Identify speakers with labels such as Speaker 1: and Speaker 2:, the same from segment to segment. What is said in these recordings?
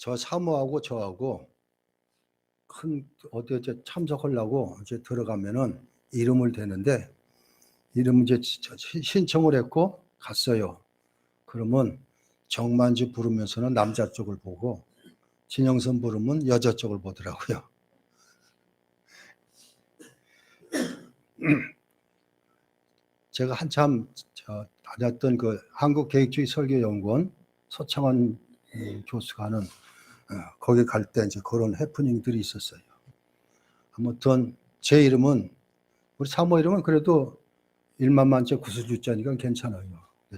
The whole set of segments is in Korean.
Speaker 1: 저 사모하고 저하고 어디 참석하려고 이제 들어가면은 이름을 대는데 이름 이제 신청을 했고 갔어요. 그러면 정만주 부르면서는 남자 쪽을 보고 진영선 부르면 여자 쪽을 보더라고요. 제가 한참 다녔던 그 한국계획주의 설교연구원 서창원 교수가 하는 거기 갈 때 이제 그런 해프닝들이 있었어요. 아무튼 제 이름은 우리 사모 이름은 그래도 1만만째 구슬주자니까 괜찮아요.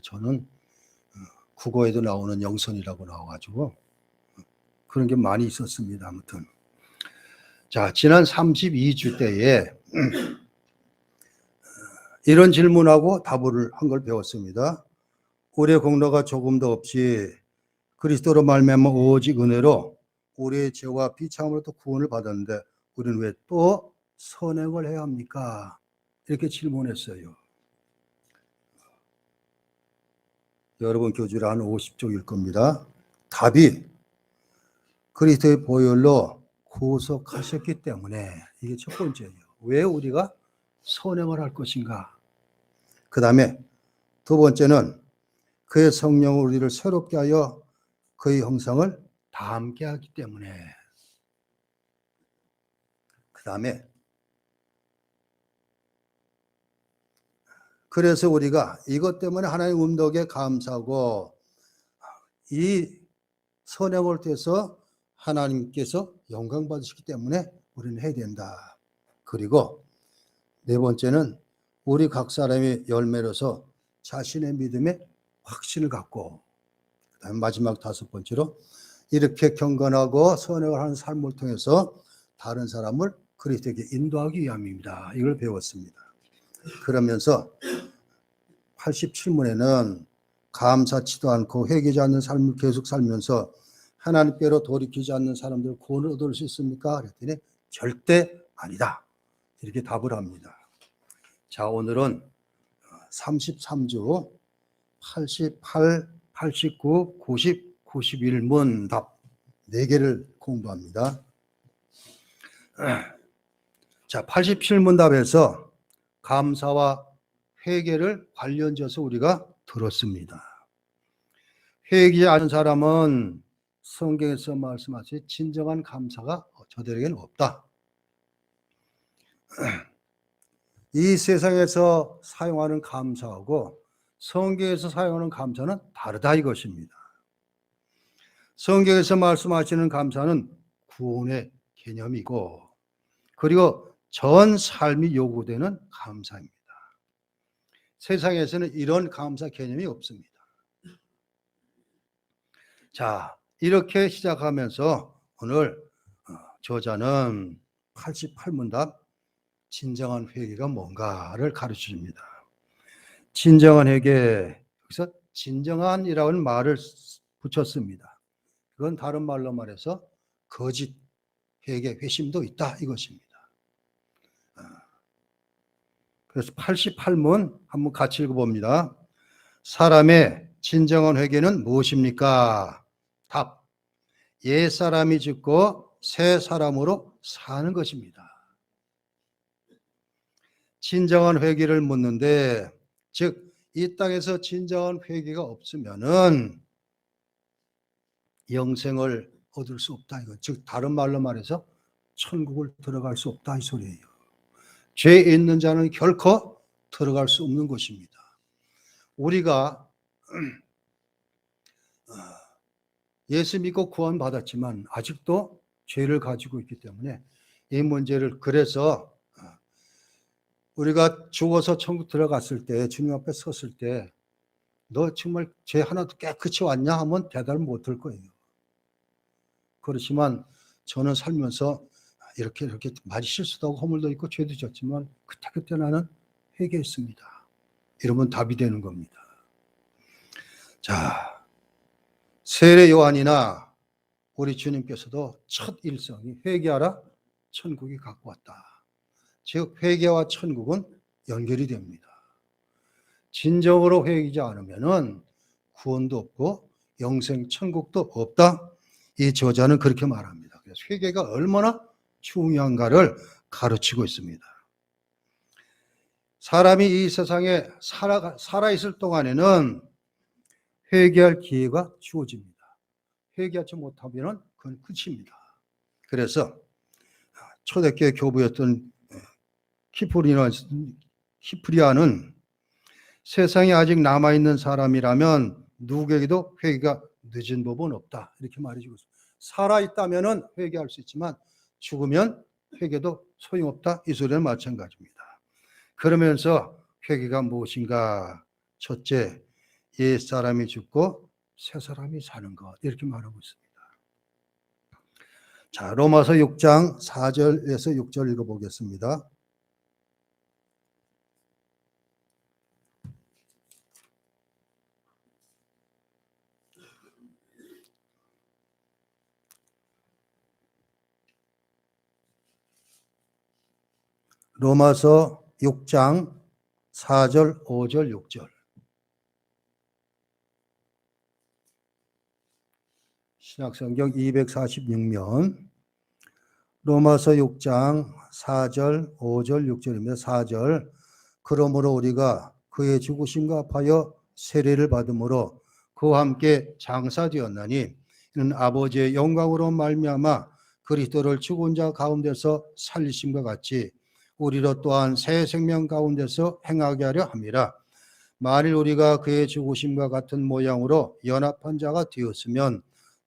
Speaker 1: 저는 국어에도 나오는 영선이라고 나와가지고 그런 게 많이 있었습니다. 아무튼 자, 지난 32주 때에 이런 질문하고 답을 한 걸 배웠습니다. 우리의 공로가 조금도 없이 그리스도로 말미암아 오직 은혜로 우리의 죄와 비참으로부터 구원을 받았는데 우리는 왜 또 선행을 해야 합니까? 이렇게 질문했어요. 여러분 교주를 한 50쪽일 겁니다. 답이 그리스도의 보혈로 구속하셨기 때문에 이게 첫 번째예요. 왜 우리가 선행을 할 것인가? 그 다음에 두 번째는 그의 성령으로 우리를 새롭게 하여 그의 형상을 닮게 하기 때문에. 그 다음에 그래서 우리가 이것 때문에 하나님 은덕에 감사하고 이 선행을 통해서 하나님께서 영광 받으시기 때문에 우리는 해야 된다. 그리고 네 번째는 우리 각 사람의 열매로서 자신의 믿음에 확신을 갖고, 그다음에 마지막 다섯 번째로 이렇게 경건하고 선행을 하는 삶을 통해서 다른 사람을 그리스도에게 인도하기 위함입니다. 이걸 배웠습니다. 그러면서 87문에는 감사치도 않고 회개하지 않는 삶을 계속 살면서 하나님께로 돌이키지 않는 사람들 구원을 얻을 수 있습니까? 그랬더니 절대 아니다. 이렇게 답을 합니다. 자, 오늘은 33주 88, 89, 90, 91문 답 4개를 공부합니다. 자, 87문 답에서 감사와 회개를 관련져서 우리가 들었습니다. 회개하지 않은 사람은 성경에서 말씀하신 진정한 감사가 저들에게는 없다. 이 세상에서 사용하는 감사하고 성경에서 사용하는 감사는 다르다 이것입니다. 성경에서 말씀하시는 감사는 구원의 개념이고 그리고 전 삶이 요구되는 감사입니다. 세상에서는 이런 감사 개념이 없습니다. 자, 이렇게 시작하면서 오늘 저자는 88문답 진정한 회개가 뭔가를 가르쳐줍니다. 진정한 회개, 여기서 진정한이라는 말을 붙였습니다. 그건 다른 말로 말해서 거짓 회개, 회심도 있다 이것입니다. 그래서 88문 한번 같이 읽어봅니다. 사람의 진정한 회개는 무엇입니까? 답, 옛사람이 죽고 새 사람으로 사는 것입니다. 진정한 회개를 묻는데, 즉 이 땅에서 진정한 회개가 없으면은 영생을 얻을 수 없다 이거. 즉 다른 말로 말해서 천국을 들어갈 수 없다 이 소리예요. 죄 있는 자는 결코 들어갈 수 없는 것입니다. 우리가 예수 믿고 구원 받았지만 아직도 죄를 가지고 있기 때문에 이 문제를 그래서 우리가 죽어서 천국 들어갔을 때 주님 앞에 섰을 때 너 정말 죄 하나도 깨끗이 왔냐 하면 대답을 못할 거예요. 그렇지만 저는 살면서 이렇게 많이 실수도 하고 허물도 있고 죄도 졌지만 그때 나는 회개했습니다. 이러면 답이 되는 겁니다. 자, 세례 요한이나 우리 주님께서도 첫 일성이 회개하라 천국이 갖고 왔다. 즉 회개와 천국은 연결이 됩니다. 진정으로 회개하지 않으면은 구원도 없고 영생 천국도 없다. 이 저자는 그렇게 말합니다. 그래서 회개가 얼마나 중요한가를 가르치고 있습니다. 사람이 이 세상에 살아있을 동안에는 회개할 기회가 주어집니다. 회개하지 못하면 그건 끝입니다. 그래서 초대교회 교부였던 키프리아는 세상에 아직 남아있는 사람이라면 누구에게도 회개가 늦은 법은 없다. 이렇게 말해주고 있습니다. 살아있다면 회개할 수 있지만 죽으면 회개도 소용없다. 이 소리는 마찬가지입니다. 그러면서 회개가 무엇인가? 첫째, 옛 사람이 죽고 새 사람이 사는 것. 이렇게 말하고 있습니다. 자, 로마서 6장 4절에서 6절 읽어보겠습니다. 로마서 6장 4절, 5절, 6절. 신약성경 246면 로마서 6장 4절, 5절, 6절입니다. 4절. 그러므로 우리가 그의 죽으심과 합하여 세례를 받음으로 그와 함께 장사되었나니 이는 아버지의 영광으로 말미암아 그리스도를 죽은 자 가운데서 살리심과 같이 우리로 또한 새 생명 가운데서 행하게 하려 함이라. 만일 우리가 그의 죽으심과 같은 모양으로 연합한 자가 되었으면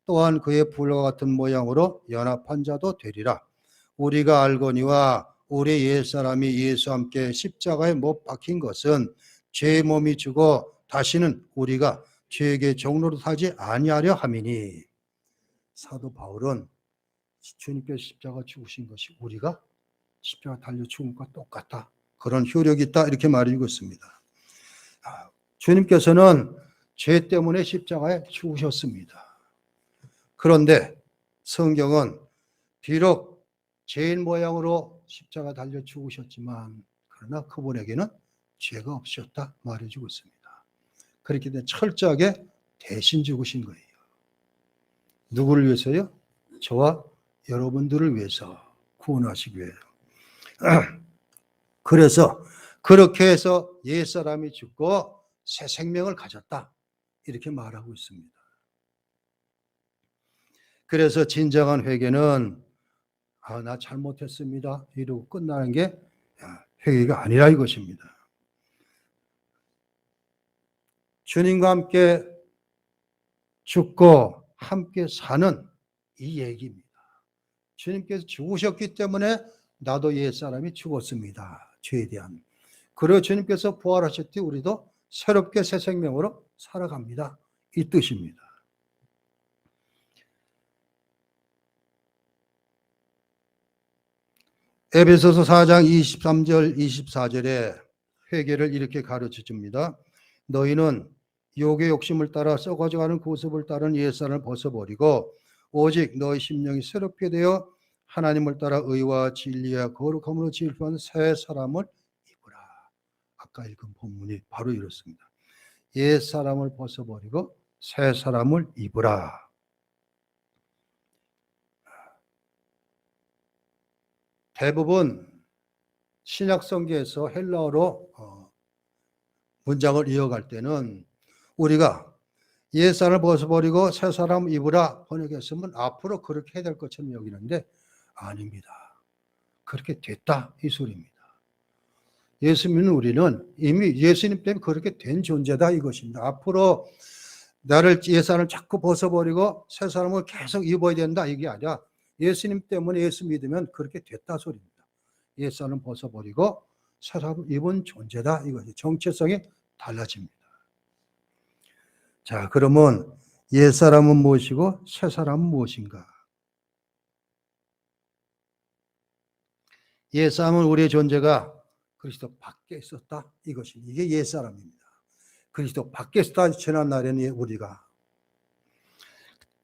Speaker 1: 또한 그의 부활과 같은 모양으로 연합한 자도 되리라. 우리가 알거니와 우리 옛사람이 예수와 함께 십자가에 못 박힌 것은 죄의 몸이 죽어 다시는 우리가 죄에게 종로로 타지 아니하려 함이니. 사도 바울은 주님께서 십자가 죽으신 것이 우리가 십자가 달려 죽은 것과 똑같다. 그런 효력이 있다. 이렇게 말해주고 있습니다. 주님께서는 죄 때문에 십자가에 죽으셨습니다. 그런데 성경은 비록 죄인 모양으로 십자가 달려 죽으셨지만 그러나 그분에게는 죄가 없으셨다 말해주고 있습니다. 그렇기 때문에 철저하게 대신 죽으신 거예요. 누구를 위해서요? 저와 여러분들을 위해서, 구원하시기 위해서. 그래서 그렇게 해서 옛사람이 죽고 새 생명을 가졌다. 이렇게 말하고 있습니다. 그래서 진정한 회개는 나 잘못했습니다. 이러고 끝나는 게 회개가 아니라 이것입니다. 주님과 함께 죽고 함께 사는 이 얘기입니다. 주님께서 죽으셨기 때문에 나도 옛사람이 죽었습니다. 죄에 대한. 그리고 주님께서 부활하셨더니 우리도 새롭게 새 생명으로 살아갑니다. 이 뜻입니다. 에베소서 4장 23절 24절에 회개를 이렇게 가르쳐 줍니다. 너희는 욕의 욕심을 따라 썩어져가는 구습을 따른 옛사람을 벗어버리고 오직 너희 심령이 새롭게 되어 하나님을 따라 의와 진리와 거룩함으로 지으신 새 사람을 입으라. 아까 읽은 본문이 바로 이렇습니다. 옛사람을 벗어버리고 새 사람을 입으라. 대부분 신약성경에서 헬라어로 문장을 이어갈 때는 우리가 옛사람을 벗어버리고 새 사람 입으라 번역했으면 앞으로 그렇게 해야 될 것처럼 여기는데 아닙니다. 그렇게 됐다 이 소리입니다. 예수 믿는 우리는 이미 예수님 때문에 그렇게 된 존재다 이것입니다. 앞으로 나를 옛사람을 자꾸 벗어버리고 새 사람을 계속 입어야 된다 이게 아니라 예수님 때문에 예수 믿으면 그렇게 됐다 소리입니다. 옛사람 벗어버리고 새 사람 입은 존재다 이거죠. 정체성이 달라집니다. 자, 그러면 옛사람은 무엇이고 새 사람은 무엇인가? 옛사람은 우리의 존재가 그리스도 밖에 있었다 이것입니다. 이게 옛사람입니다. 그리스도 밖에 있었다 지난 날에는 우리가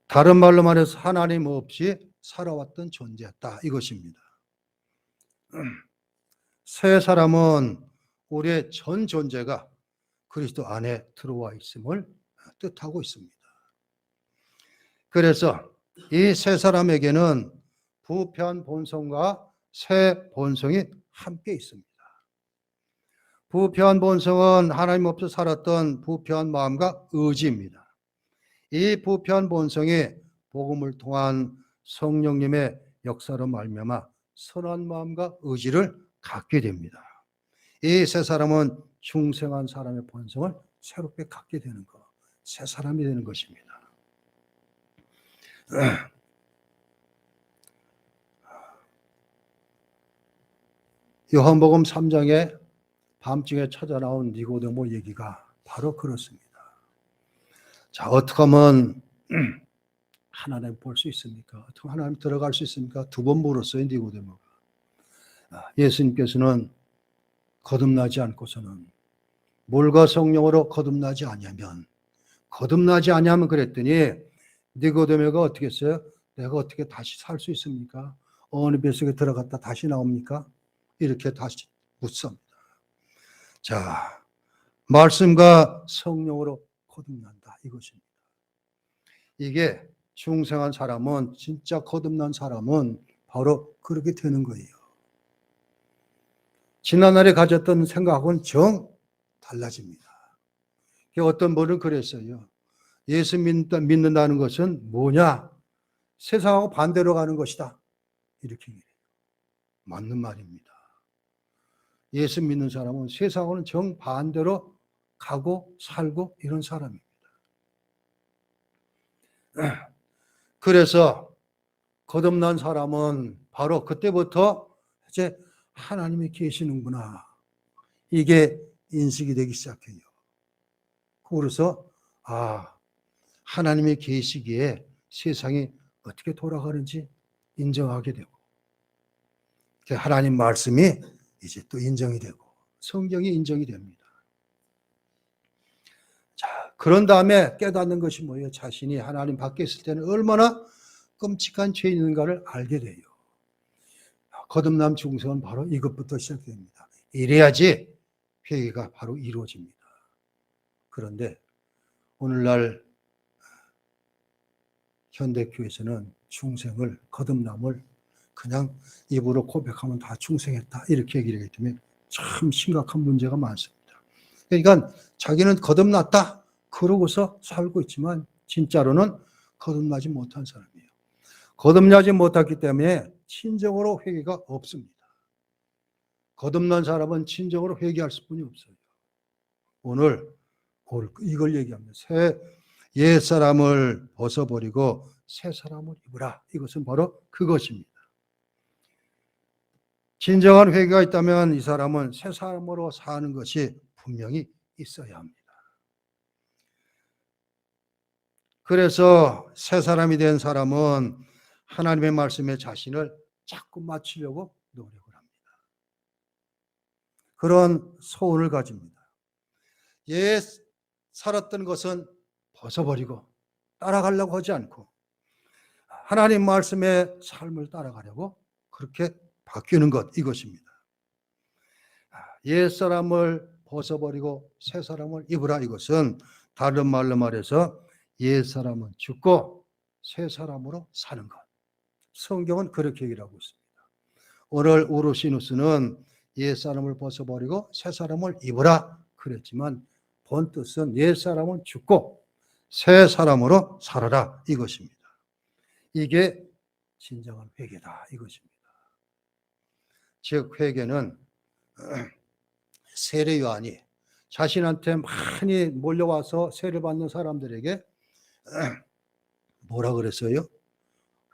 Speaker 1: 다른 말로 말해서 하나님 없이 살아왔던 존재였다 이것입니다. 새 사람은 우리의 전 존재가 그리스도 안에 들어와 있음을 뜻하고 있습니다. 그래서 이 세 사람에게는 부패한 본성과 새 본성이 함께 있습니다. 부패한 본성은 하나님 없이 살았던 부패한 마음과 의지입니다. 이 부패한 본성이 복음을 통한 성령님의 역사로 말미암아 선한 마음과 의지를 갖게 됩니다. 이 세 사람은 중생한 사람의 본성을 새롭게 갖게 되는 것, 새 사람이 되는 것입니다. 요한복음 3장에 밤중에 찾아 나온 니고데모 얘기가 바로 그렇습니다. 자, 어떻게 하면 하나님 볼 수 있습니까? 어떻게 하나님 들어갈 수 있습니까? 두 번 물었어요, 니고데모가. 예수님께서는 거듭나지 않고서는 물과 성령으로 거듭나지 아니하면 그랬더니 니고데모가 어떻게 했어요? 내가 어떻게 다시 살 수 있습니까? 어느 뱃속에 들어갔다 다시 나옵니까? 이렇게 다시 묻습니다. 자, 말씀과 성령으로 거듭난다 이것입니다. 이게 중생한 사람은, 진짜 거듭난 사람은 바로 그렇게 되는 거예요. 지난날에 가졌던 생각하고는 정 달라집니다. 어떤 분은 그랬어요. 예수 믿는다는 것은 뭐냐? 세상하고 반대로 가는 것이다. 이렇게 얘기해요. 맞는 말입니다. 예수 믿는 사람은 세상하고는 정반대로 가고 살고 이런 사람입니다. 그래서 거듭난 사람은 바로 그때부터 이제 하나님이 계시는구나. 이게 인식이 되기 시작해요. 그래서 하나님의 계시기에 세상이 어떻게 돌아가는지 인정하게 되고, 하나님 말씀이 이제 또 인정이 되고 성경이 인정이 됩니다. 자, 그런 다음에 깨닫는 것이 뭐예요? 자신이 하나님 밖에 있을 때는 얼마나 끔찍한 죄인인가를 알게 돼요. 거듭남 중생은 바로 이것부터 시작됩니다. 이래야지 회개가 바로 이루어집니다. 그런데 오늘날 현대교회에서는 중생을, 거듭남을 그냥 입으로 고백하면 다 중생했다 이렇게 얘기를 하기 때문에 참 심각한 문제가 많습니다. 그러니까 자기는 거듭났다 그러고서 살고 있지만 진짜로는 거듭나지 못한 사람이에요. 거듭나지 못했기 때문에 친정으로 회개가 없습니다. 거듭난 사람은 친정으로 회개할 수뿐이 없어요. 오늘 이걸 얘기합니다. 옛 사람을 벗어버리고 새 사람을 입으라. 이것은 바로 그것입니다. 진정한 회개가 있다면 이 사람은 새 사람으로 사는 것이 분명히 있어야 합니다. 그래서 새 사람이 된 사람은 하나님의 말씀에 자신을 자꾸 맞추려고 노력을 합니다. 그런 소원을 가집니다. 옛 살았던 것은 벗어버리고 따라가려고 하지 않고 하나님 말씀의 삶을 따라가려고 그렇게 바뀌는 것, 이것입니다. 옛 사람을 벗어버리고 새 사람을 입으라. 이것은 다른 말로 말해서 옛 사람은 죽고 새 사람으로 사는 것. 성경은 그렇게 얘기를 하고 있습니다. 오늘 우르시누스는 옛 사람을 벗어버리고 새 사람을 입으라 그랬지만 본 뜻은 옛 사람은 죽고 새 사람으로 살아라 이것입니다. 이게 진정한 회개다 이것입니다. 즉 회개는 세례 요한이 자신한테 많이 몰려와서 세례 받는 사람들에게 뭐라 그랬어요?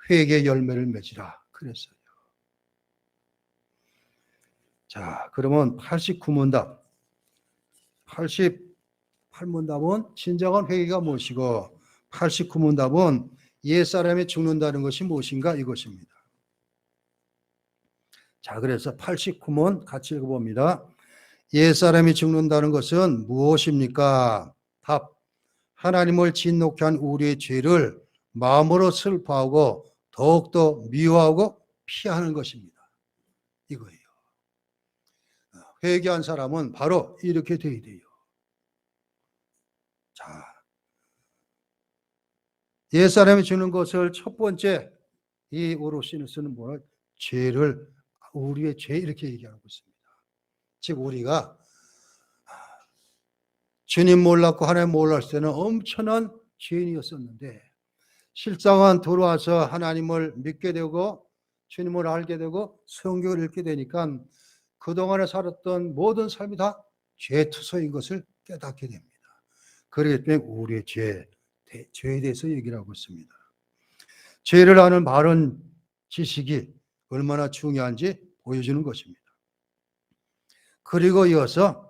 Speaker 1: 회개 열매를 맺으라 그랬어요. 자, 그러면 89문답 88문답은 진정한 회개가 무엇이고 89문답은 옛사람이 죽는다는 것이 무엇인가 이것입니다. 자, 그래서 89문 같이 읽어봅니다. 옛사람이 죽는다는 것은 무엇입니까? 답. 하나님을 진노케 한 우리의 죄를 마음으로 슬퍼하고 더욱더 미워하고 피하는 것입니다. 이거예요. 회개한 사람은 바로 이렇게 돼야 돼요. 자, 옛사람이 주는 것을 첫 번째 이 오롯시누스는 뭐라 죄를 우리의 죄 이렇게 얘기하고 있습니다. 즉 우리가 주님 몰랐고 하나님 몰랐을 때는 엄청난 죄인이었었는데 실상은 들어와서 하나님을 믿게 되고 주님을 알게 되고 성경을 읽게 되니까 그동안에 살았던 모든 삶이 다 죄투소인 것을 깨닫게 됩니다. 그렇기 때문에 우리의 죄에 대해서 얘기를 하고 있습니다. 죄를 아는 바른 지식이 얼마나 중요한지 보여주는 것입니다. 그리고 이어서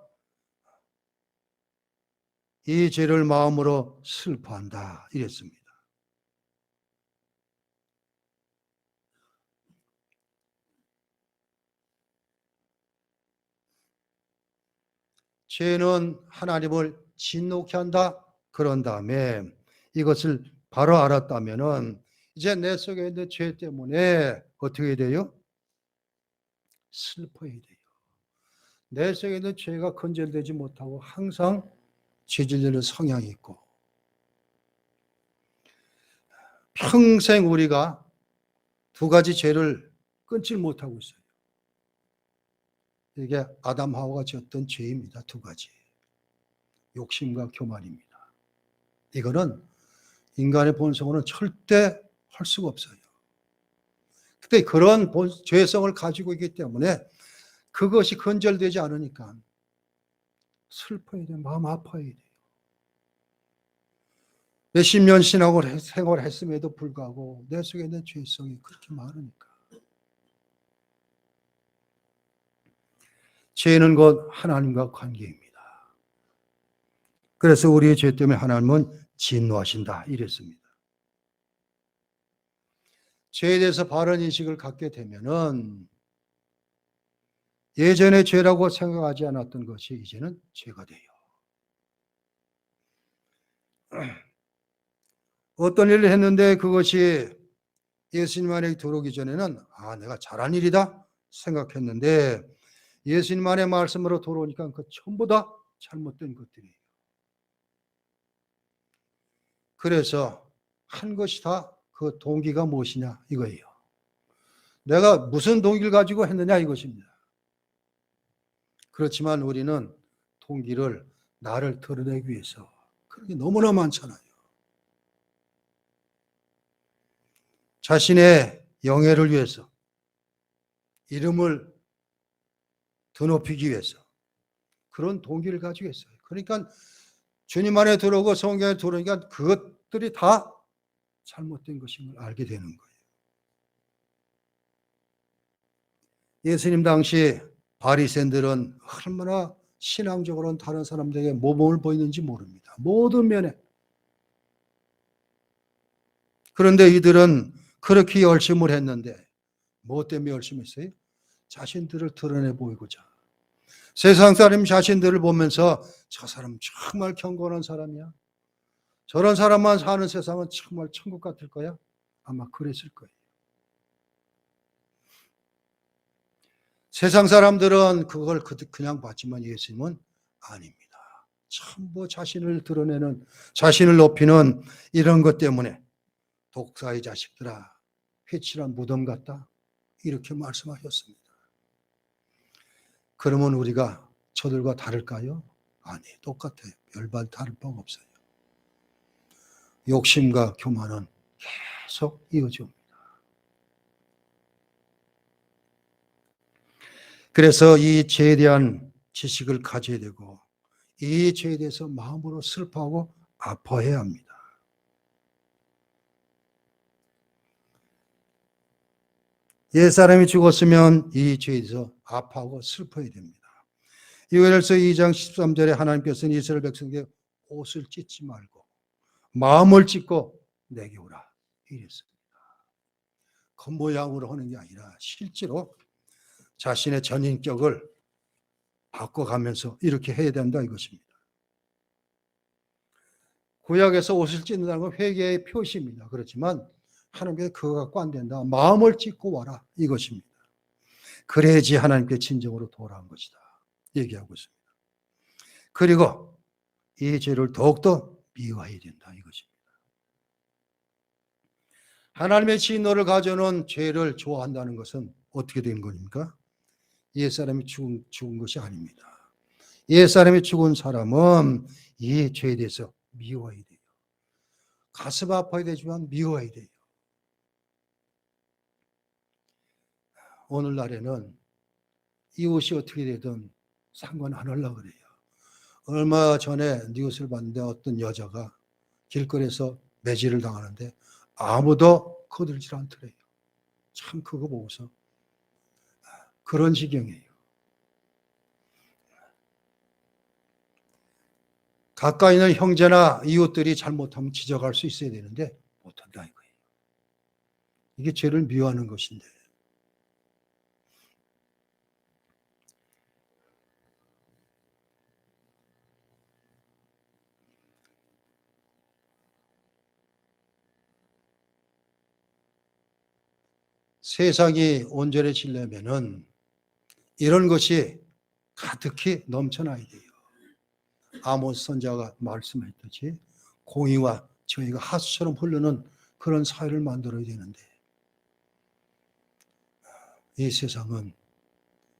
Speaker 1: 이 죄를 마음으로 슬퍼한다 이랬습니다. 죄는 하나님을 진노케 한다. 그런 다음에 이것을 바로 알았다면은 이제 내 속에 있는 죄 때문에 어떻게 돼요? 슬퍼야 돼요. 내 속에 있는 죄가 건절되지 못하고 항상 죄질리는 성향이 있고 평생 우리가 두 가지 죄를 끊지 못하고 있어요. 이게 아담 하와가 지었던 죄입니다. 두 가지. 욕심과 교만입니다. 이거는 인간의 본성으로는 절대 할 수가 없어요. 근데 그런 죄성을 가지고 있기 때문에 그것이 건절되지 않으니까 슬퍼야 돼요. 마음 아파야 돼요. 몇십 년 신앙을 생활했음에도 불구하고 내 속에 있는 죄성이 그렇게 많으니까. 죄는 곧 하나님과 관계입니다. 그래서 우리의 죄 때문에 하나님은 진노하신다 이랬습니다. 죄에 대해서 바른 인식을 갖게 되면은 예전에 죄라고 생각하지 않았던 것이 이제는 죄가 돼요. 어떤 일을 했는데 그것이 예수님 안에 들어오기 전에는 내가 잘한 일이다 생각했는데 예수님 안의 말씀으로 들어오니까 그 전부 다 잘못된 것들이에요. 그래서 한 것이 다 그 동기가 무엇이냐 이거예요. 내가 무슨 동기를 가지고 했느냐 이것입니다. 그렇지만 우리는 동기를 나를 드러내기 위해서 그런 게 너무나 많잖아요. 자신의 영예를 위해서 이름을 드높이기 위해서 그런 동기를 가지고 있어요. 그러니까 주님 안에 들어오고 성경에 들어오니까 그것들이 다 잘못된 것임을 알게 되는 거예요. 예수님 당시 바리새인들은 얼마나 신앙적으로는 다른 사람들에게 모범을 보이는지 모릅니다. 모든 면에. 그런데 이들은 그렇게 열심을 했는데 뭐 때문에 열심히 했어요? 자신들을 드러내 보이고자. 세상 사람 자신들을 보면서 저 사람 정말 경건한 사람이야. 저런 사람만 사는 세상은 정말 천국 같을 거야. 아마 그랬을 거예요. 세상 사람들은 그걸 그냥 봤지만 예수님은 아닙니다. 전부 자신을 드러내는, 자신을 높이는 이런 것 때문에 독사의 자식들아, 회칠한 무덤 같다. 이렇게 말씀하셨습니다. 그러면 우리가 저들과 다를까요? 아니, 똑같아요. 별반 다를 바가 없어요. 욕심과 교만은 계속 이어집니다. 그래서 이 죄에 대한 지식을 가져야 되고 이 죄에 대해서 마음으로 슬퍼하고 아파해야 합니다. 옛사람이 죽었으면 이 죄에 대해서 아파하고 슬퍼야 됩니다. 요엘서 2장 13절에 하나님께서는 이스라엘 백성에게 옷을 찢지 말고 마음을 찢고 내게 오라 이랬습니다. 겉모양으로 하는 게 아니라 실제로 자신의 전인격을 바꿔가면서 이렇게 해야 된다 이것입니다. 구약에서 옷을 찢는다는 건 회개의 표시입니다. 그렇지만 하나님께서 그거 갖고 안 된다. 마음을 찢고 와라 이것입니다. 그래야지 하나님께 진정으로 돌아온 것이다. 얘기하고 있습니다. 그리고 이 죄를 더욱더 미워해야 된다 이것입니다. 하나님의 진노를 가져오는 죄를 좋아한다는 것은 어떻게 된 겁니까? 옛사람이 죽은 것이 아닙니다. 옛사람이 죽은 사람은 이 죄에 대해서 미워해야 돼요. 가슴 아파야 되지만 미워해야 돼요. 오늘날에는 이웃이 어떻게 되든 상관 안 하려고 그래요. 얼마 전에 뉴스를 봤는데 어떤 여자가 길거리에서 매질을 당하는데 아무도 거들지 않더래요. 참 그거 보고서 그런 지경이에요. 가까이 있는 형제나 이웃들이 잘못하면 지적할 수 있어야 되는데 못한다 이거예요. 이게 죄를 미워하는 것인데. 세상이 온전해지려면은 이런 것이 가득히 넘쳐나야 돼요. 아모스 선지자가 말씀했듯이 공의와 정의가 하수처럼 흐르는 그런 사회를 만들어야 되는데 이 세상은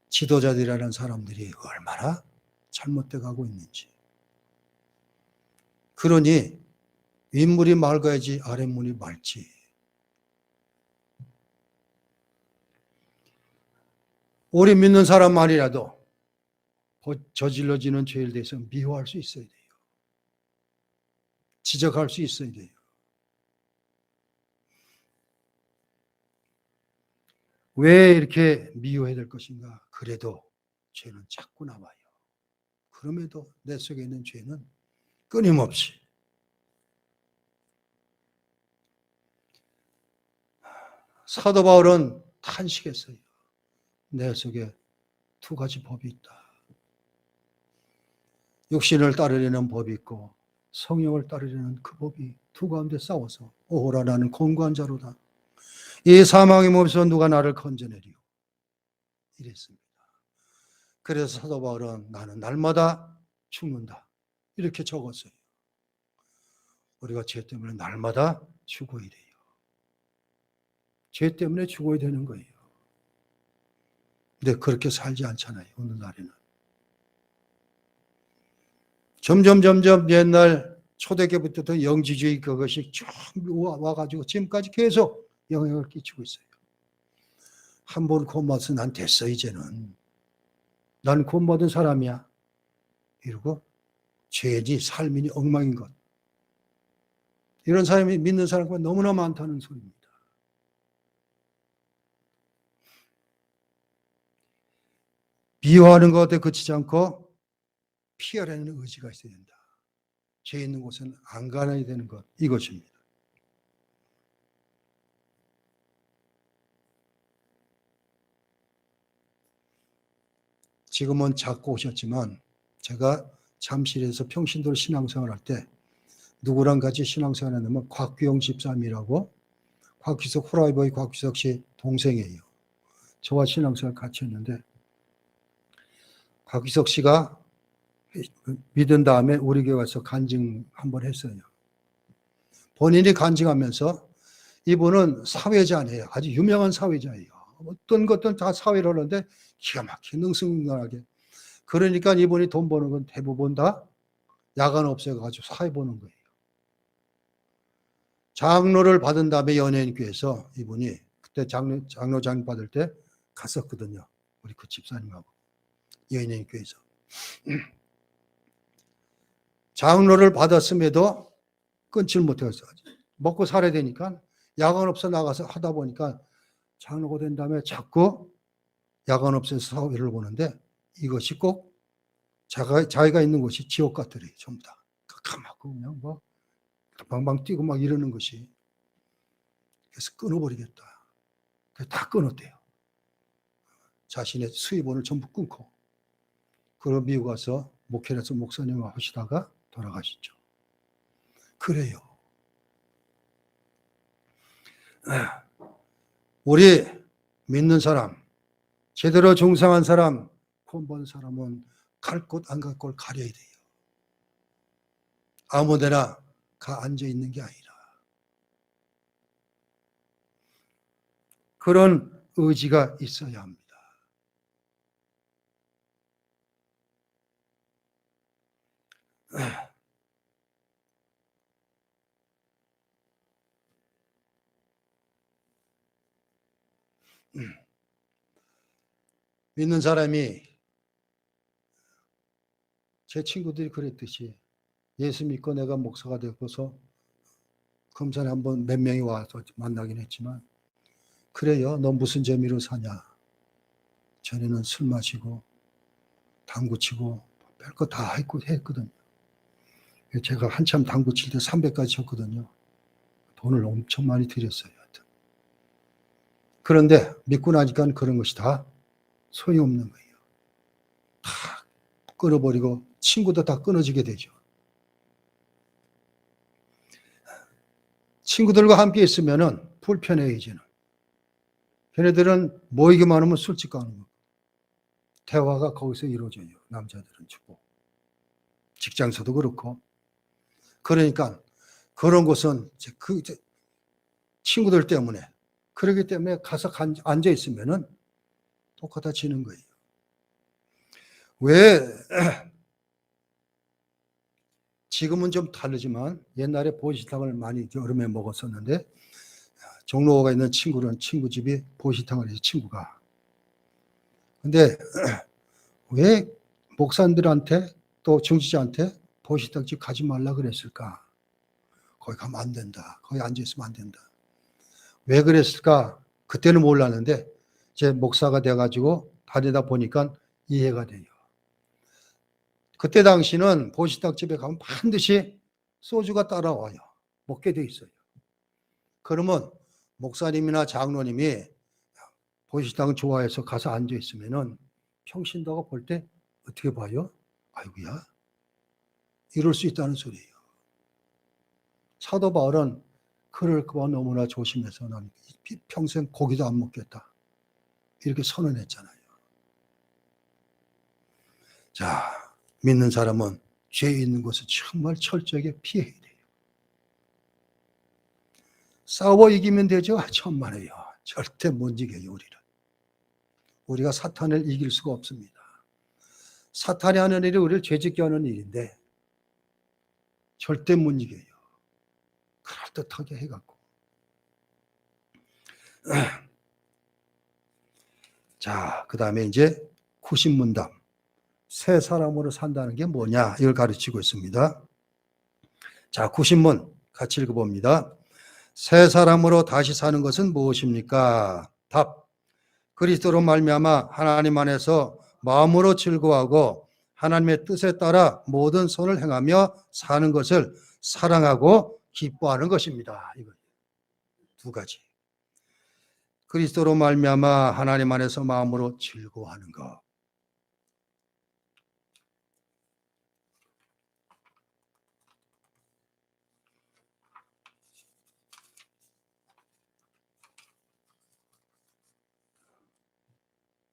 Speaker 1: 지도자들이라는 사람들이 얼마나 잘못돼 가고 있는지. 그러니 윗물이 맑아야지 아랫물이 맑지. 우리 믿는 사람만이라도 저질러지는 죄에 대해서 미워할 수 있어야 돼요. 지적할 수 있어야 돼요. 왜 이렇게 미워해야 될 것인가? 그래도 죄는 자꾸 남아요. 그럼에도 내 속에 있는 죄는 끊임없이 사도 바울은 탄식했어요. 내 속에 두 가지 법이 있다. 육신을 따르려는 법이 있고 성령을 따르려는 그 법이 두 가운데 싸워서 오호라 나는 공고한 자로다. 이 사망의 몸에서 누가 나를 건져내리요. 이랬습니다. 그래서 사도 바울은 나는 날마다 죽는다. 이렇게 적었어요. 우리가 죄 때문에 날마다 죽어야 돼요. 죄 때문에 죽어야 되는 거예요. 근데 그렇게 살지 않잖아요. 오늘날에는. 점점 옛날 초대교부터 영지주의 그것이 쭉 와가지고 지금까지 계속 영향을 끼치고 있어요. 한 번 구원받아서 난 됐어 이제는. 난 구원받은 사람이야. 이러고 죄지 삶이니 엉망인 것. 이런 사람이 믿는 사람과 너무나 많다는 소리입니다. 미워하는 것에 그치지 않고 피하려는 의지가 있어야 된다. 죄 있는 곳은 안 가야 되는 것, 이것입니다. 지금은 작고 오셨지만 제가 잠실에서 평신도로 신앙생활 할 때 누구랑 같이 신앙생활 하냐면 곽규영 집사님이라고 곽규석 후라이버의 곽규석 씨 동생이에요. 저와 신앙생활 같이 했는데 곽규석 씨가 믿은 다음에 우리 교회 와서 간증 한번 했어요. 본인이 간증하면서 이분은 사회자네요. 아주 유명한 사회자예요. 어떤 것든 다 사회를 하는데 기가 막히게 능숙하게. 그러니까 이분이 돈 버는 건 대부분 다 야간 없애가지고 사회 보는 거예요. 장로를 받은 다음에 연예인교회에서 이분이 그때 장로장 받을 때 갔었거든요. 우리 그 집사님하고 연예인교회에서. 장로를 받았음에도 끊질 못해서 먹고 살아야 되니까 야간업소 나가서 하다 보니까 장로가 된 다음에 자꾸 야간업소에서 사회를 보는데 이것이 꼭 자기가 있는 곳이 지옥 같더래요. 전부 다. 깜깜하고 그냥 뭐 방방 뛰고 막 이러는 것이. 그래서 끊어버리겠다. 그래서 다 끊었대요. 자신의 수입원을 전부 끊고. 그리고 미국 가서 목회를 해서 목사님을 하시다가 돌아가셨죠. 그래요. 우리 믿는 사람, 제대로 중상한 사람, 구원받은 사람은 갈 곳 안 갈 곳 가려야 돼요. 아무데나 가 앉아 있는 게 아니라 그런 의지가 있어야 합니다. 믿는 사람이 제 친구들이 그랬듯이 예수 믿고 내가 목사가 되고서 금산에 한번 몇 명이 와서 만나긴 했지만 그래요. 너 무슨 재미로 사냐. 전에는 술 마시고 당구 치고 별거 다 했거든요. 제가 한참 당구 칠 때 300까지 쳤거든요. 돈을 엄청 많이 들였어요. 하여튼. 그런데 믿고 나니까 그런 것이 다 소용없는 거예요. 다 끊어버리고 친구도 다 끊어지게 되죠. 친구들과 함께 있으면 불편해요. 이제는. 걔네들은 모이기만 하면 술집 가는 거. 대화가 거기서 이루어져요. 남자들은 주고. 직장에서도 그렇고. 그러니까 그런 곳은 그 친구들 때문에 그러기 때문에 가서 앉아 있으면은 똑같아지는 거예요. 왜 지금은 좀 다르지만 옛날에 보시탕을 많이 여름에 먹었었는데 종로가 있는 친구 집이 보시탕을 해서 친구가. 근데 왜 목사님들한테 또 중지자한테 보시탕집 가지 말라 그랬을까? 거기 가면 안 된다. 거기 앉아 있으면 안 된다. 왜 그랬을까? 그때는 몰랐는데 제 목사가 돼가지고 다니다 보니까 이해가 돼요. 그때 당시는 보시탕집에 가면 반드시 소주가 따라와요. 먹게 돼 있어요. 그러면 목사님이나 장로님이 보시탕 좋아해서 가서 앉아 있으면은 평신도가 볼 때 어떻게 봐요? 아이고야, 이럴 수 있다는 소리예요. 사도 바울은 그럴까 봐 너무나 조심해서 난 평생 고기도 안 먹겠다. 이렇게 선언했잖아요. 자, 믿는 사람은 죄 있는 것을 정말 철저하게 피해야 돼요. 싸워 이기면 되죠? 천만에요. 절대 못 이겨요, 우리는. 우리가 사탄을 이길 수가 없습니다. 사탄이 하는 일이 우리를 죄짓게 하는 일인데 절대 못 이겨요. 그럴듯하게 해갖고. 자, 그 다음에 이제 구신문답. 새 사람으로 산다는 게 뭐냐? 이걸 가르치고 있습니다. 자, 구신문 같이 읽어봅니다. 새 사람으로 다시 사는 것은 무엇입니까? 답. 그리스도로 말미암아 하나님 안에서 마음으로 즐거워하고 하나님의 뜻에 따라 모든 선을 행하며 사는 것을 사랑하고 기뻐하는 것입니다. 이거 두 가지. 그리스도로 말미암아 하나님 안에서 마음으로 즐거워하는 것.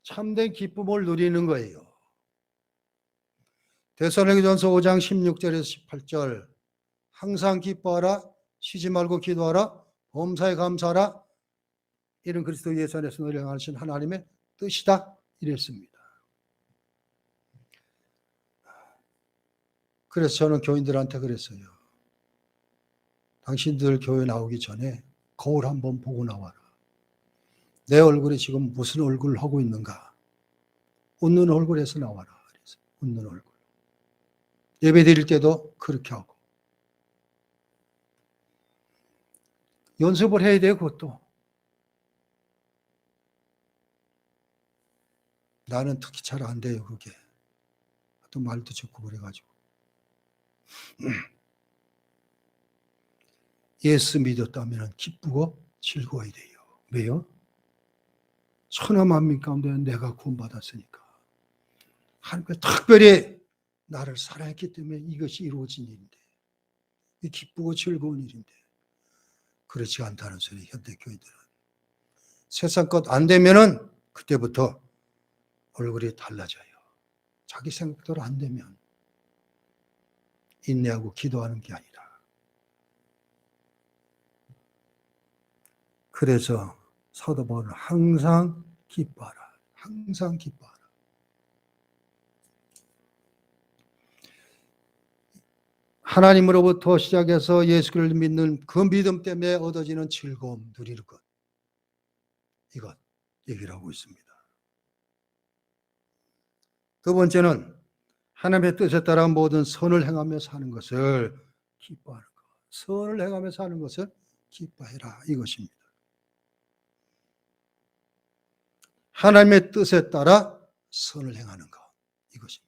Speaker 1: 참된 기쁨을 누리는 거예요. 데살로니가전서 5장 16절에서 18절 항상 기뻐하라, 쉬지 말고 기도하라, 범사에 감사하라. 이런 그리스도 예수 안에서 노력하신 하나님의 뜻이다 이랬습니다. 그래서 저는 교인들한테 그랬어요. 당신들 교회 나오기 전에 거울 한번 보고 나와라. 내 얼굴이 지금 무슨 얼굴을 하고 있는가? 웃는 얼굴에서 나와라. 그래서 웃는 얼굴. 예배 드릴 때도 그렇게 하고. 연습을 해야 돼요, 그것도. 나는 특히 잘 안 돼요, 그게. 또 말도 좋고 그래가지고. 예수 믿었다면 기쁘고 즐거워야 돼요. 왜요? 천하만민 가운데 내가 구원받았으니까. 하나님께서 특별히 나를 사랑했기 때문에 이것이 이루어진 일인데, 이 기쁘고 즐거운 일인데, 그렇지 않다는 소리, 현대교회들은. 세상 것 안 되면은 그때부터 얼굴이 달라져요. 자기 생각대로 안 되면 인내하고 기도하는 게 아니라. 그래서 사도 바울은 항상 기뻐하라. 항상 기뻐하라. 하나님으로부터 시작해서 예수 그리스도를 믿는 그 믿음 때문에 얻어지는 즐거움, 누릴 것. 이것 얘기를 하고 있습니다. 두 번째는 하나님의 뜻에 따라 모든 선을 행하며 사는 것을 기뻐하는 것. 선을 행하며 사는 것을 기뻐해라. 이것입니다. 하나님의 뜻에 따라 선을 행하는 것. 이것입니다.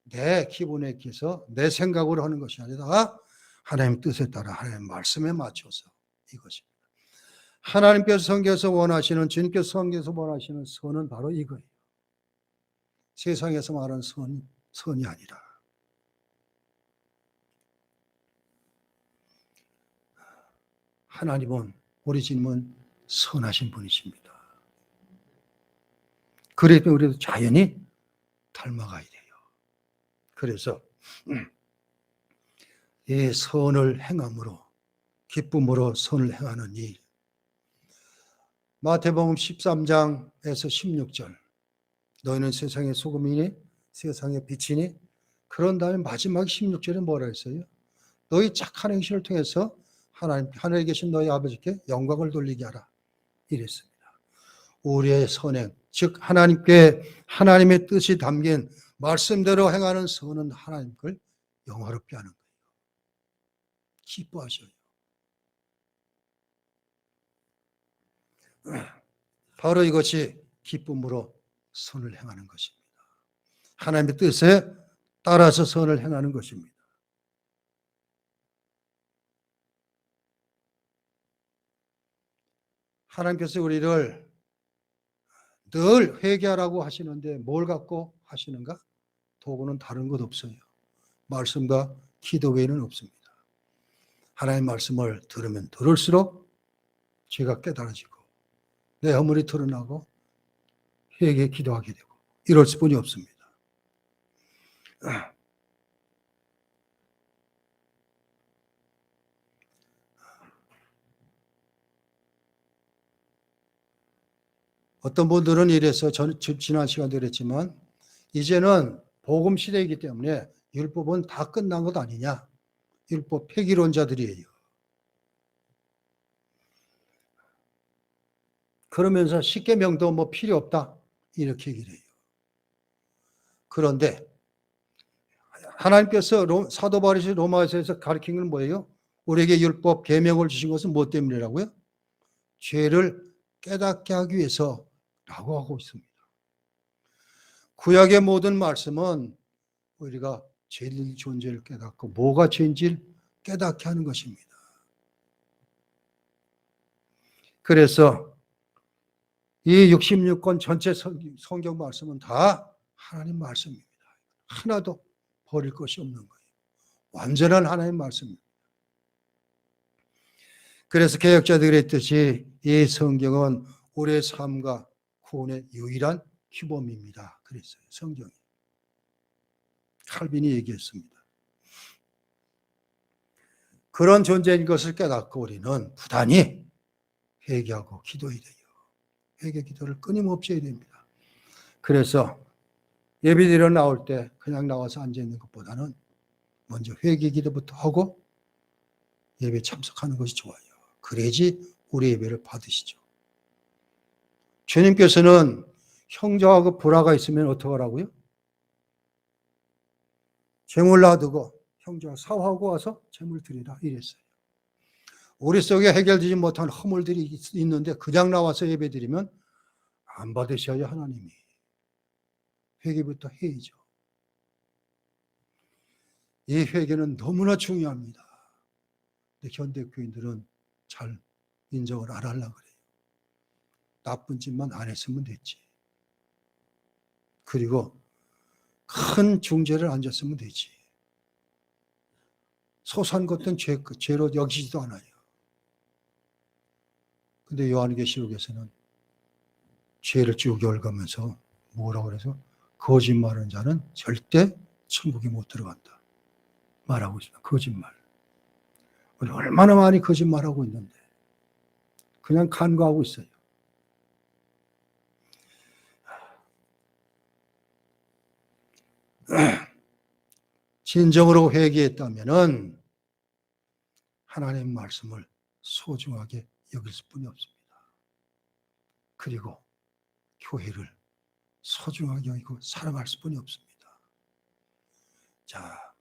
Speaker 1: 내 기분에 기해서 내 생각으로 하는 것이 아니라 하나님의 뜻에 따라 하나님의 말씀에 맞춰서 이것입니다. 하나님께서 성경에서 원하시는, 주님께서 성경에서 원하시는 선은 바로 이거예요. 세상에서 말하는 선이 아니라. 하나님은, 우리 주님은 선하신 분이십니다. 그래서 우리도 자연히 닮아가야 돼요. 그래서 이 선을 행함으로, 기쁨으로 선을 행하는 일. 마태복음 13장에서 16절. 너희는 세상의 소금이니 세상의 빛이니. 그런 다음에 마지막 16절에 뭐라 했어요? 너희 착한 행실을 통해서 하늘에 계신 너희 아버지께 영광을 돌리게 하라. 이랬습니다. 우리의 선행, 즉 하나님의 뜻이 담긴 말씀대로 행하는 선은 하나님 걸 영화롭게 하는 거예요. 기뻐하셔요. 바로 이것이 기쁨으로 선을 행하는 것입니다. 하나님의 뜻에 따라서 선을 행하는 것입니다. 하나님께서 우리를 늘 회개하라고 하시는데 뭘 갖고 하시는가? 도구는 다른 것 없어요. 말씀과 기도 외에는 없습니다. 하나님의 말씀을 들으면 들을수록 죄가 깨달아지고 내 허물이 드러나고 회개에 기도하게 되고 이럴 수뿐이 없습니다. 어떤 분들은 이래서 지난 시간도 그랬지만 이제는 복음 시대이기 때문에 율법은 다 끝난 것 아니냐. 율법 폐기론자들이에요. 그러면서 십계명도 뭐 필요 없다. 이렇게 얘기를 해요. 그런데 하나님께서 사도 바울이 로마서에서 가르친 건 뭐예요? 우리에게 율법 계명을 주신 것은 무엇 때문이라고요? 죄를 깨닫게 하기 위해서 라고 하고 있습니다. 구약의 모든 말씀은 우리가 죄의 존재를 깨닫고 뭐가 죄인지를 깨닫게 하는 것입니다. 그래서 이 66권 전체 성경 말씀은 다 하나님 말씀입니다. 하나도 버릴 것이 없는 거예요. 완전한 하나님 말씀입니다. 그래서 개혁자들이 그랬듯이 이 성경은 우리의 삶과 구원의 유일한 규범입니다. 그랬어요. 성경이. 칼빈이 얘기했습니다. 그런 존재인 것을 깨닫고 우리는 부단히 회개하고 기도해야 돼요. 회개 기도를 끊임없이 해야 됩니다. 그래서 예배드리러 나올 때 그냥 나와서 앉아있는 것보다는 먼저 회개 기도부터 하고 예배 참석하는 것이 좋아요. 그래야지 우리 예배를 받으시죠. 주님께서는 형제하고 불화가 있으면 어떻게 하라고요? 재물 놔두고 형제와 사화하고 와서 재물 드리라 이랬어요. 우리 속에 해결되지 못한 허물들이 있는데 그냥 나와서 예배 드리면 안 받으셔야 하나님이. 회개부터 해야죠. 이 회개는 너무나 중요합니다. 근데 현대 교인들은 잘 인정을 안 하려고 그래요. 나쁜 짓만 안 했으면 됐지. 그리고 큰 중죄를 안 졌으면 되지. 소소한 것들은 죄로 여기지도 않아요. 근데 요한계시록에서는 죄를 쭉 열가면서 뭐라고 그래서 거짓말하는 자는 절대 천국에 못 들어간다. 말하고 있습니다. 거짓말. 우리 얼마나 많이 거짓말하고 있는데 그냥 간과하고 있어요. 진정으로 회개했다면은 하나님의 말씀을 소중하게 여길 뿐이 없습니다. 그리고 교회를 소중하게 여기고 사랑할 수뿐이 없습니다. 자,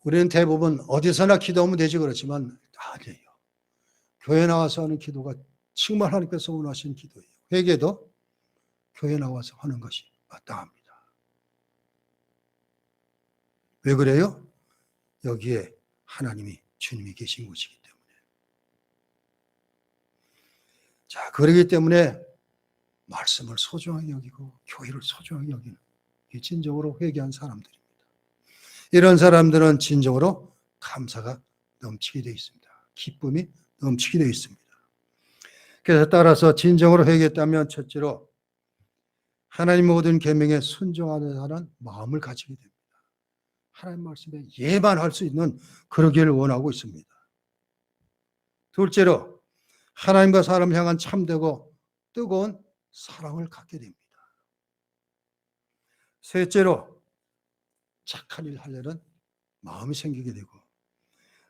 Speaker 1: 우리는 대부분 어디서나 기도하면 되지 그렇지만 아니에요. 교회 나와서 하는 기도가 정말 하나님께서 원하시는 기도예요. 회개도 교회 나와서 하는 것이 마땅합니다. 왜 그래요? 여기에 하나님이 주님이 계신 곳이기 때문에. 자, 그러기 때문에 말씀을 소중하게 여기고 교회를 소중하게 여기는 진정으로 회개한 사람들입니다. 이런 사람들은 진정으로 감사가 넘치게 되어 있습니다. 기쁨이 넘치게 되어 있습니다. 그래서 따라서 진정으로 회개했다면 첫째로 하나님 모든 계명에 순종하는 마음을 가지게 됩니다. 하나님 말씀에 예반할 수 있는 그러기를 원하고 있습니다. 둘째로 하나님과 사람 향한 참되고 뜨거운 사랑을 갖게 됩니다. 셋째로 착한 일 하려는 마음이 생기게 되고,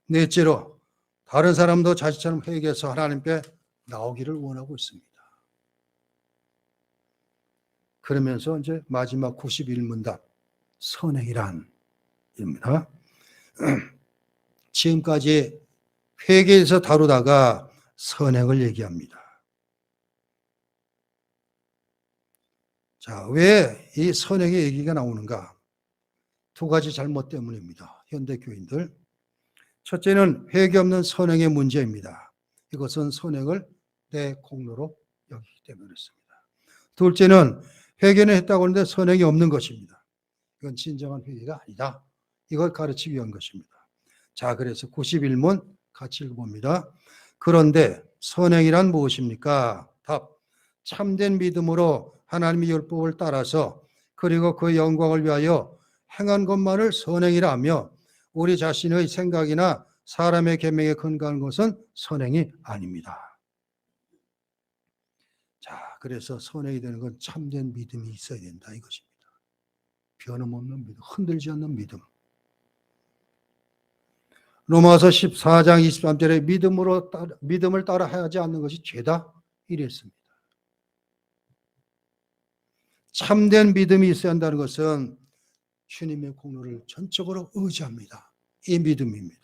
Speaker 1: 넷째로 다른 사람도 자신처럼 회개해서 하나님께 나오기를 원하고 있습니다. 그러면서 이제 마지막 91문답 선행이란 입니다. 지금까지 회개에서 다루다가 선행을 얘기합니다. 자, 왜 이 선행의 얘기가 나오는가? 두 가지 잘못 때문입니다. 현대 교인들. 첫째는 회개 없는 선행의 문제입니다. 이것은 선행을 내 공로로 여기기 때문에 그렇습니다. 둘째는 회개는 했다고 하는데 선행이 없는 것입니다. 이건 진정한 회개가 아니다. 이걸 가르치기 위한 것입니다. 자, 그래서 91문 같이 읽어봅니다. 그런데 선행이란 무엇입니까? 답. 참된 믿음으로 하나님의 율법을 따라서 그리고 그 영광을 위하여 행한 것만을 선행이라 하며 우리 자신의 생각이나 사람의 계명에 근거한 것은 선행이 아닙니다. 자, 그래서 선행이 되는 건 참된 믿음이 있어야 된다 이것입니다. 변함없는 믿음, 흔들지 않는 믿음. 로마서 14장 23절에 믿음을 따라 하지 않는 것이 죄다 이랬습니다. 참된 믿음이 있어야 한다는 것은 주님의 공로를 전적으로 의지합니다. 이 믿음입니다.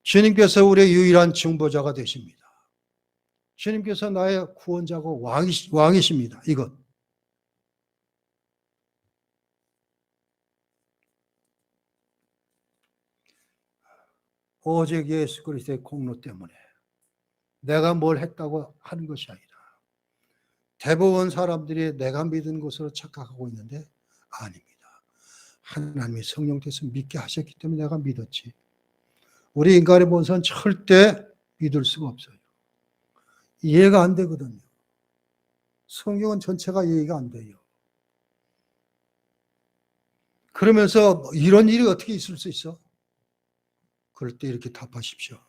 Speaker 1: 주님께서 우리의 유일한 중보자가 되십니다. 주님께서 나의 구원자고 왕이십니다. 이것. 오직 예수 그리스도의 공로 때문에 내가 뭘 했다고 하는 것이 아니라 대부분 사람들이 내가 믿은 것으로 착각하고 있는데 아닙니다. 하나님이 성령께서 믿게 하셨기 때문에 내가 믿었지. 우리 인간의 본성은 절대 믿을 수가 없어요. 이해가 안 되거든요. 성경은 전체가 이해가 안 돼요. 그러면서 이런 일이 어떻게 있을 수 있어? 그럴 때 이렇게 답하십시오.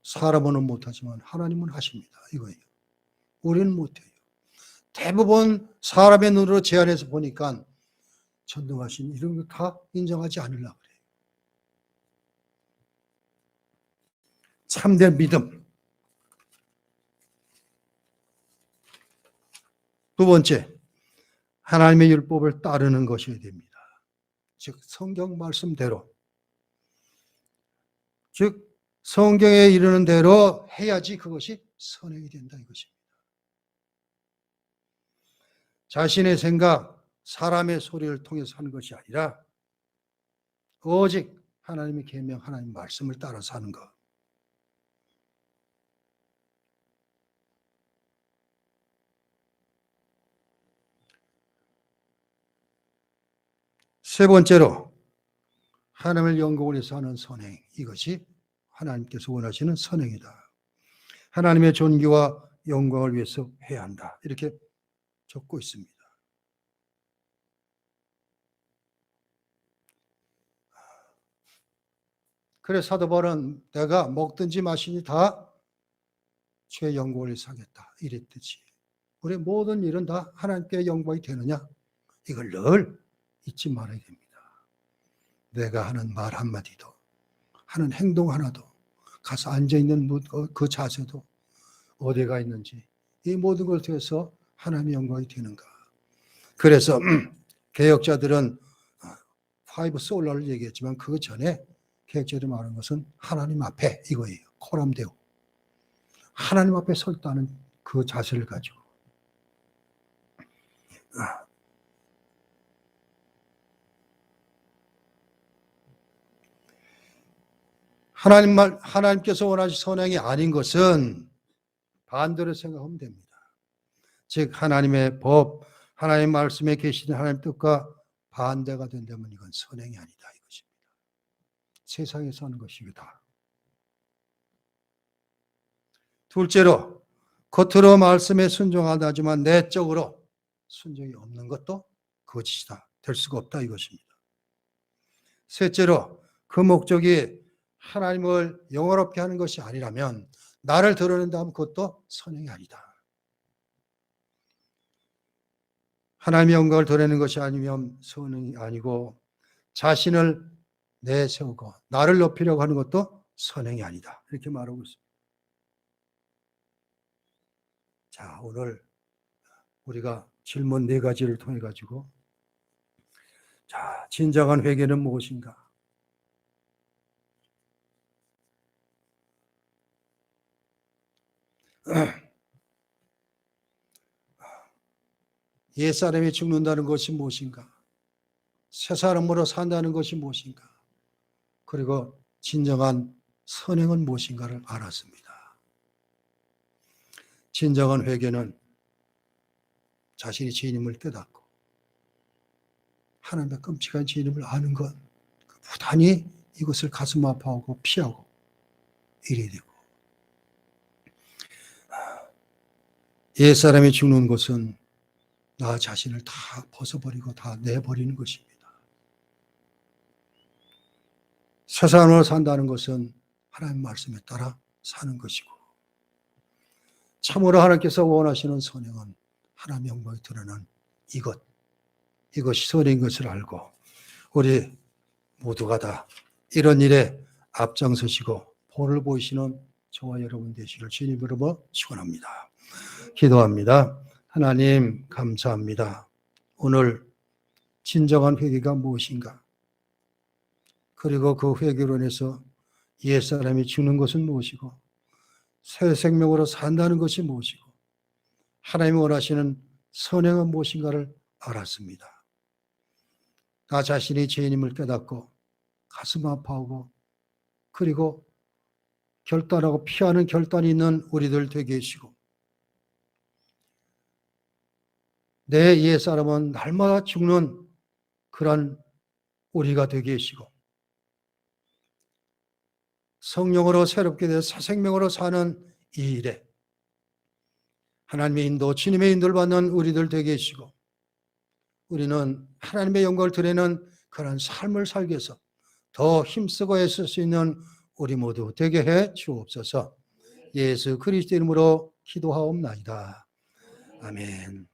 Speaker 1: 사람은 못하지만 하나님은 하십니다. 이거예요. 우리는 못해요. 대부분 사람의 눈으로 제안해서 보니까 전능하신 이런 거 다 인정하지 않으려고 그래요. 참된 믿음. 두 번째, 하나님의 율법을 따르는 것이어야 됩니다. 즉 성경 말씀대로, 즉 성경에 이르는 대로 해야지 그것이 선행이 된다 이것입니다. 자신의 생각, 사람의 소리를 통해서 하는 것이 아니라 오직 하나님의 계명, 하나님의 말씀을 따라서 하는 것. 세 번째로 하나님을 영광을 위해서 하는 선행. 이것이 하나님께서 원하시는 선행이다. 하나님의 존귀와 영광을 위해서 해야 한다. 이렇게 적고 있습니다. 그래서 사도 바울은 내가 먹든지 마시니 다 주의 영광을 위해서 하겠다 이랬듯이 우리 모든 일은 다 하나님께 영광이 되느냐? 이걸 늘 잊지 말아야 됩니다. 내가 하는 말 한마디도 하는 행동 하나도 가서 앉아있는 그 자세도 어디가 있는지 이 모든 걸 통해서 하나님의 영광이 되는가. 그래서 개혁자들은 파이브 솔라를 얘기했지만 그 전에 개혁자들이 말하는 것은 하나님 앞에 이거예요. 코람데오. 하나님 앞에 서 있다는 그 자세를 가지고 하나님께서 원하신 선행이 아닌 것은 반대로 생각하면 됩니다. 즉 하나님의 법, 하나님의 말씀에 계시는 하나님 뜻과 반대가 된다면 이건 선행이 아니다 이것입니다. 세상에서 하는 것이다. 둘째로 겉으로 말씀에 순종하다 하지만 내적으로 순종이 없는 것도 거짓이다. 될 수가 없다 이것입니다. 셋째로 그 목적이 하나님을 영화롭게 하는 것이 아니라면 나를 드러낸다 하면 그것도 선행이 아니다. 하나님의 영광을 드러내는 것이 아니면 선행이 아니고 자신을 내세우고 나를 높이려고 하는 것도 선행이 아니다. 이렇게 말하고 있습니다. 자, 오늘 우리가 질문 4가지를 통해 가지고 자, 진정한 회개는 무엇인가? 옛사람이 죽는다는 것이 무엇인가? 새 사람으로 산다는 것이 무엇인가? 그리고 진정한 선행은 무엇인가를 알았습니다. 진정한 회개는 자신이 죄인임을 깨닫고 하나님의 끔찍한 죄인임을 아는 것, 부단히 이것을 가슴 아파하고 피하고 이래야 되고, 옛사람이 죽는 것은 나 자신을 다 벗어버리고 다 내버리는 것입니다. 새 사람으로 산다는 것은 하나님 말씀에 따라 사는 것이고, 참으로 하나님께서 원하시는 선행은 하나님의 영광이 드러나는 이것이 선행인 것을 알고 우리 모두가 다 이런 일에 앞장서시고 본을 보이시는 저와 여러분 되시기를 주님 이름으로 축원합니다. 기도합니다. 하나님 감사합니다. 오늘 진정한 회개가 무엇인가? 그리고 그 회개로 인해서 옛사람이 죽는 것은 무엇이고 새 생명으로 산다는 것이 무엇이고 하나님이 원하시는 선행은 무엇인가를 알았습니다. 나 자신이 죄인임을 깨닫고 가슴 아파하고 그리고 결단하고 피하는 결단이 있는 우리들 되게 하시고 내 옛사람은 날마다 죽는 그런 우리가 되게 하시고 성령으로 새롭게 되어 새 생명으로 사는 이 일에 하나님의 인도, 주님의 인도를 받는 우리들 되게 하시고 우리는 하나님의 영광을 드리는 그런 삶을 살기 위해서 더 힘쓰고 애쓸 수 있는 우리 모두 되게 해 주옵소서. 예수 그리스도 이름으로 기도하옵나이다. 아멘.